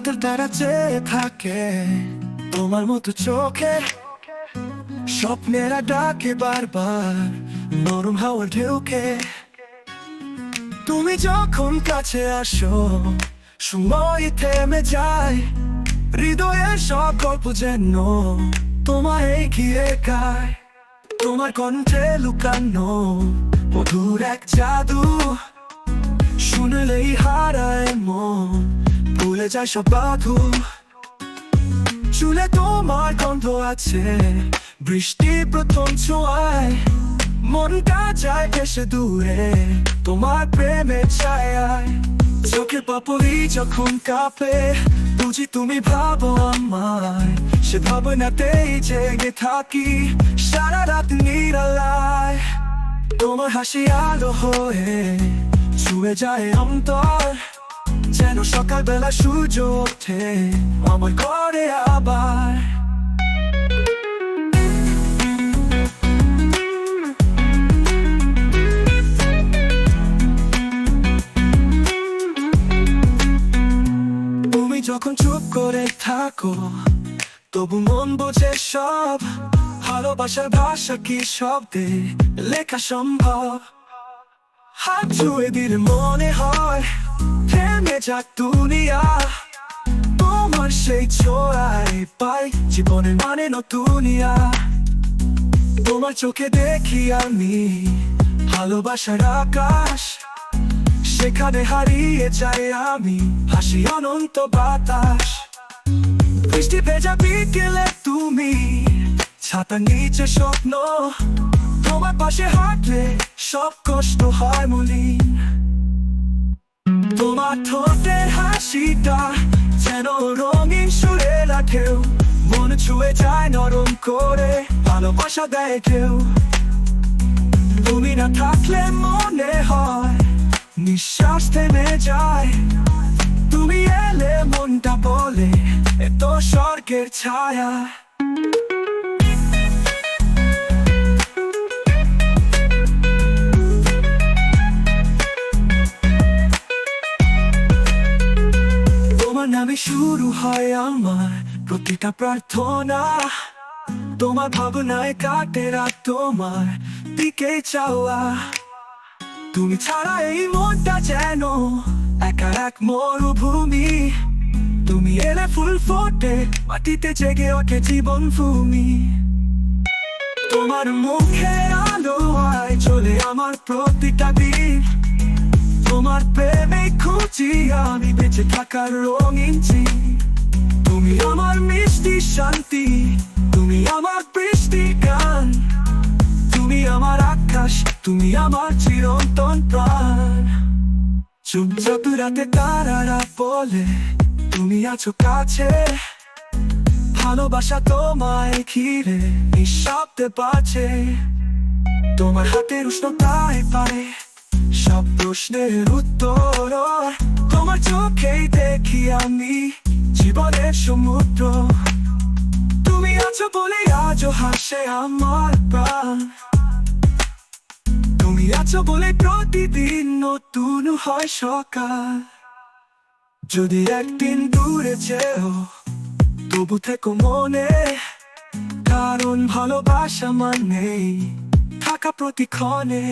রাতের তারা চেয়ে থাকে তোমার মতো চোখে, স্বপ্নেরা ডাকে বারবার নরম হাওয়া ঢেউকে। তুমি যখন কাছে আসো সময় থেমে যায়, হৃদয়ের সব গল্প যেন তোমায় এগিয়ে গায়। তোমার কণ্ঠে লুকানো মধুর এক জাদু, শুনলেই হারায় মন, ভুলে যায় সব বাধু। চুলে তোমার গন্ধ আছে বৃষ্টি প্রথম ছোঁয়ায়, মনটা যায় ভেসে দূরে তোমার প্রেমের ছায়ায়। চোখের পাপড়ি যখন কাঁপে বুঝি তুমি ভাবো আমায়, সে ভাবনাতেই জেগে থাকি সারা রাত নিরালায়। তোমার হাসি আলো হয়ে ছুঁয়ে যায় অন্তর, যেন সকালবেলা সূর্য ওঠে আমার ঘরে আবার। তুমি যখন চুপ করে থাকো তবু মন বোঝে সব, ভালোবাসার ভাষা কি শব্দে লেখা সম্ভব। হাত ছুঁয়ে দিলে মনে হয় থেমে যাক দুনিয়া, তোমার সেই ছোঁয়ায় পাই জীবনের মানে নতুনিয়া। তোমার চোখে দেখি আমি ভালোবাসার আকাশ, সেখানে হারিয়ে যাই আমি, হাসি অনন্ত বাতাস। বৃষ্টি ভেজা বিকেলে তুমি ছাতা নিচে স্বপ্ন, তোমার পাশে হাঁটলে সব কষ্ট হয় মলিন। তোমার ঠোঁটের হাসিটা যেন রঙিন সুরের ঢেউ, মন ছুঁয়ে যায় নরম করে ভালোবাসা দেয় কেউ। তুমি না থাকলে মনে হয় নিঃশ্বাস থেমে যায়, তুমি এলে মনটা বলে এত স্বর্গের ছায়া। তোমার নামে শুরু হয় আমার প্রতিটা প্রার্থনা, তোমার ভাবনায় কাটে রাত তোমার দিকে চাওয়া। তুমি ছাড়া এই মনটা যেন একা এক মরুভূমি, তুমি এলে ফুল ফোটে মাটিতে জেগে ওঠে জীবন ভূমি। তোমার মুখে আলো আয় চলে আমার প্রতিটা দিন, তোমার প্রেমে খুঁজি আমি বেঁচে থাকার রঙিন চিন। তুমি আমার মিষ্টি শান্তি, তুমি আমার বৃষ্টি গান, তুমি আমার আকাশ, তুমি আমার চিরন্তন প্রাণ। চুপচাপ রাতে তারারা বলে তুমি আছো কাছে, ভালোবাসা তোমায় ঘিরে নিঃশব্দে বাজে। তোমার হাতের উষ্ণতায় পায় সব প্রশ্নের উত্তর, তোমার চোখেই দেখি আমি জীবনের সমুদ্র। তুমি আছো বলে আজও হাসে আমার প্রাণ, তুমি আছো বলে প্রতিদিন নতুন হয় সকাল। যদি একদিন দূরে যেও তবু থেকো মনে, কারণ ভালোবাসা মানেই থাকা প্রতিক্ষণে।